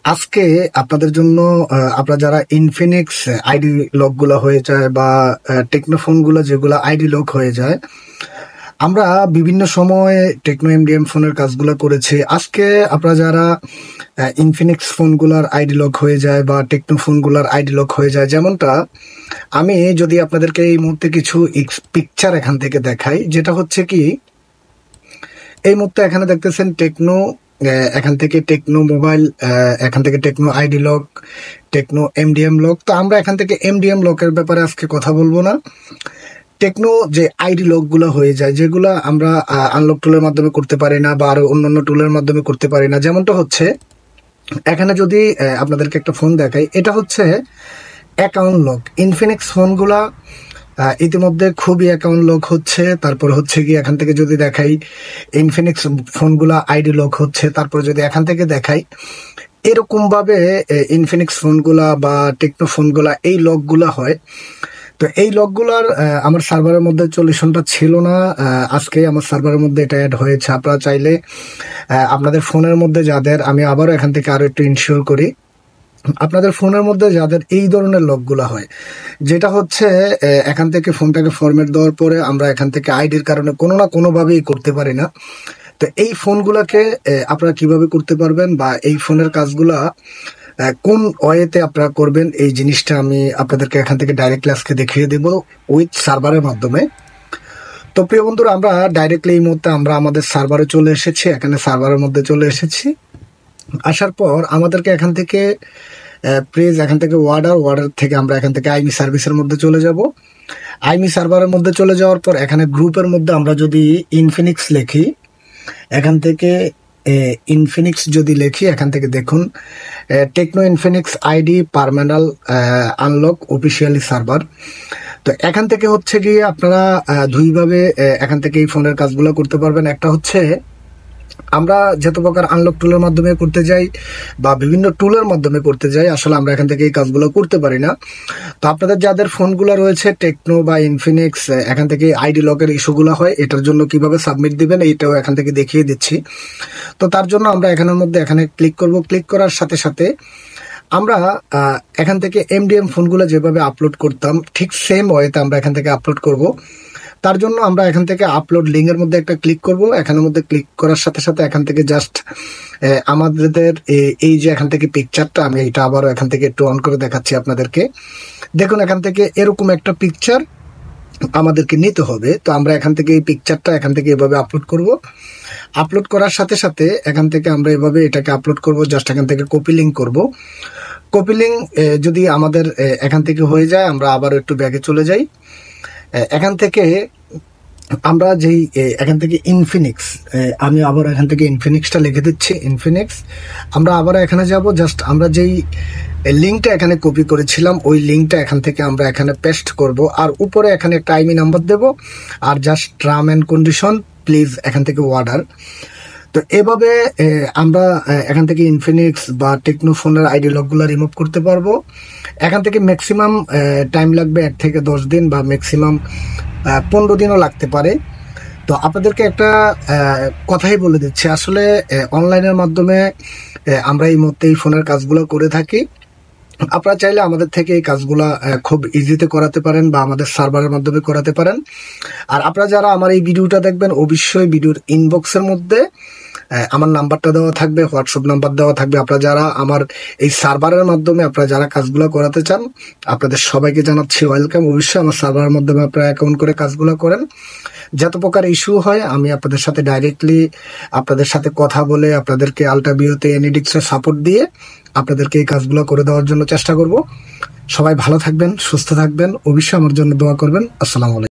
আজকে আপনাদের জন্য আপনারা যারা ইনফিনিক্স আইডি লক গুলা হয়ে যায় বা টেকনোফোন গুলো যেগুলো আইডি লক হয়ে যায়, আমরা বিভিন্ন সময় টেকনো এমডিএম ফোনের কাজগুলো করেছি। আজকে আপনারা যারা ইনফিনিক্স ফোনগুলার আইডি লক হয়ে যায় বা টেকনো ফোনগুলার আইডি লক হয়ে যায়, যেমনটা আমি যদি আপনাদেরকে এই মুহূর্তে কিছু পিকচার এখান থেকে দেখাই, যেটা হচ্ছে কি এই মুহূর্তে এখানে দেখতেছেন টেকনো, এখান থেকে টেকনো মোবাইল, এখান থেকে Tecno ID lock, Tecno MDM lock. তো আমরা এখান থেকে এমডিএম লকের ব্যাপারে আজকে কথা বলবো না। টেকনো যে আইডি লক গুলো হয়ে যায়, যেগুলো আমরা আনলক টুলের মাধ্যমে করতে পারি না বা আরো অন্যান্য টুলের মাধ্যমে করতে পারি না, যেমনটা হচ্ছে এখানে যদি আপনাদেরকে একটা ফোন দেখাই, এটা হচ্ছে অ্যাকাউন্ট লক। ইনফিনিক্স ফোনগুলা ইতিমধ্যে খুবই অ্যাকাউন্ট লক হচ্ছে। তারপর হচ্ছে কি এখান থেকে যদি দেখাই ইনফিনিক্স ফোনগুলা আইডি লক হচ্ছে। তারপর যদি এখান থেকে দেখাই এরকম ভাবে ইনফিনিক্স ফোনগুলা বা টেকনো ফোনগুলা এই লকগুলা হয়। তো এই লকগুলার আমার সার্ভারের মধ্যে সলিউশনটা ছিল না, আজকে আমার সার্ভারের মধ্যে এটা অ্যাড হয়েছে। আপনারা চাইলে আপনাদের ফোনের মধ্যে যাদের, আমি আবারও এখান থেকে আরো একটু ইনশিওর করি, আপনাদের ফোনের মধ্যে যাদের এই ধরনের লকগুলো হয়, যেটা হচ্ছে এখান থেকে ফোনটাকে ফরম্যাট দেওয়ার পরে আমরা এখান থেকে আইডির কারণে কোনো না কোনোভাবেই করতে পারি না। তো এই ফোনগুলোকে আপনারা কিভাবে করতে পারবেন বা এই ফোনের কাজগুলা কোন ওয়েতে আপনারা করবেন, এই জিনিসটা আমি আপনাদেরকে এখান থেকে ডাইরেক্টলি আজকে দেখিয়ে দেব উইথ সার্ভারের মাধ্যমে। তো প্রিয় বন্ধুরা, আমরা ডাইরেক্টলি এই মুহূর্তে আমরা আমাদের সার্ভারে চলে এসেছি, এখানে সার্ভারের মধ্যে চলে এসেছি। আসার পর আমাদেরকে এখান থেকে প্লিজ এখান থেকে ওয়ার্ডার থেকে আমরা এখান থেকে আইমি সার্ভিসের মধ্যে চলে যাব। আইমি সার্ভারের মধ্যে চলে যাওয়ার পর এখানে গ্রুপের মধ্যে আমরা যদি ইনফিনিক্স লিখি, এখান থেকে ইনফিনিক্স যদি লিখি, এখান থেকে দেখুন techno Infinix ID permanent unlock officially server. তো এখান থেকে হচ্ছে গিয়ে আপনারা দুইভাবে এখান থেকে এই ফোনের কাজগুলো করতে পারবেন। একটা হচ্ছে আমরা যত প্রকার আনলক টুলের মাধ্যমে করতে যাই বা বিভিন্ন টুলের মাধ্যমে করতে যাই, আসলে আমরা এখান থেকে এই কাজগুলো করতে পারি না। তো আপনাদের যাদের ফোনগুলো রয়েছে টেকনো বা ইনফিনিক্স, এখান থেকে আইডি লকের ইস্যুগুলো হয়, এটার জন্য কিভাবে সাবমিট দিবেন এইটাও এখান থেকে দেখিয়ে দিচ্ছি। তো তার জন্য আমরা এখানের মধ্যে এখানে ক্লিক করব। ক্লিক করার সাথে সাথে আমরা এখান থেকে এমডিএম ফোনগুলো যেভাবে আপলোড করতাম ঠিক সেম ওয়েতে আমরা এখান থেকে আপলোড করব। তার জন্য আমরা এখান থেকে আপলোড লিঙ্কের মধ্যে একটা ক্লিক করব। এখানের মধ্যে ক্লিক করার সাথে সাথে এখান থেকে জাস্ট আমাদের এই যে এখান থেকে পিকচারটা, আমি এটা আবারও এখান থেকে একটু অন করে দেখাচ্ছি আপনাদেরকে। দেখুন এখান থেকে এরকম একটা পিকচার আমাদেরকে নিতে হবে। তো আমরা এখান থেকে এই পিকচারটা এখান থেকে এভাবে আপলোড করব। আপলোড করার সাথে সাথে এখান থেকে আমরা এভাবে এটাকে আপলোড করব, জাস্ট এখান থেকে কপি লিঙ্ক করব। কপি লিঙ্ক যদি আমাদের এখান থেকে হয়ে যায়, আমরা আবার একটু ব্যাগে চলে যাই। এখান থেকে আমরা যেই এখান থেকে ইনফিনিক্স, আমি আবার এখান থেকে ইনফিনিক্সটা লিখে দিচ্ছি। ইনফিনিক্স আমরা আবার এখানে যাব, জাস্ট আমরা যেই লিঙ্কটা এখানে কপি করেছিলাম ওই লিঙ্কটা এখান থেকে আমরা এখানে পেস্ট করব, আর উপরে এখানে একটা আইমি নাম্বার দেব, আর just term and condition please এখান থেকে অর্ডার। তো এভাবে আমরা এখান থেকে ইনফিনিক্স বা টেকনো ফোনের আইডি লকগুলো রিমুভ করতে পারবো। এখান থেকে ম্যাক্সিমাম টাইম লাগবে 1 থেকে 10 দিন বা ম্যাক্সিমাম 15 দিনও লাগতে পারে। তো আপনাদেরকে একটা কথাই বলে দিচ্ছি, আসলে অনলাইনের মাধ্যমে আমরা এই মুহূর্তে এই ফোনের কাজগুলো করে থাকি। আপনারা চাইলে আমাদের থেকে এই কাজগুলা খুব ইজিতে করাতে পারেন বা আমাদের সার্ভারের মাধ্যমে করাতে পারেন। আর আপনারা যারা আমার এই ভিডিওটা দেখবেন, অবশ্যই ভিডিওর ইনবক্সের মধ্যে আমার নাম্বারটা দেওয়া থাকবে, হোয়াটসঅ্যাপ নাম্বার দেওয়া থাকবে। আপনারা যারা আমার এই সার্ভারের মাধ্যমে আপনারা যারা কাজগুলো করাতে চান, আপনাদের সবাইকে জানাচ্ছি ওয়েলকাম। অবশ্যই আমার সার্ভারের মাধ্যমে আপনারা অ্যাকাউন্ট করে কাজগুলো করেন। যত প্রকার ইস্যু হয় আমি আপনাদের সাথে ডাইরেক্টলি আপনাদের সাথে কথা বলে আপনাদেরকে আলট্রাবিওতে এনিডিক্সে সাপোর্ট দিয়ে আপনাদেরকে এই কাজগুলো করে দেওয়ার জন্য চেষ্টা করব। সবাই ভালো থাকবেন, সুস্থ থাকবেন, অবশ্যই আমার জন্য দোয়া করবেন। আসসালামু আলাইকুম।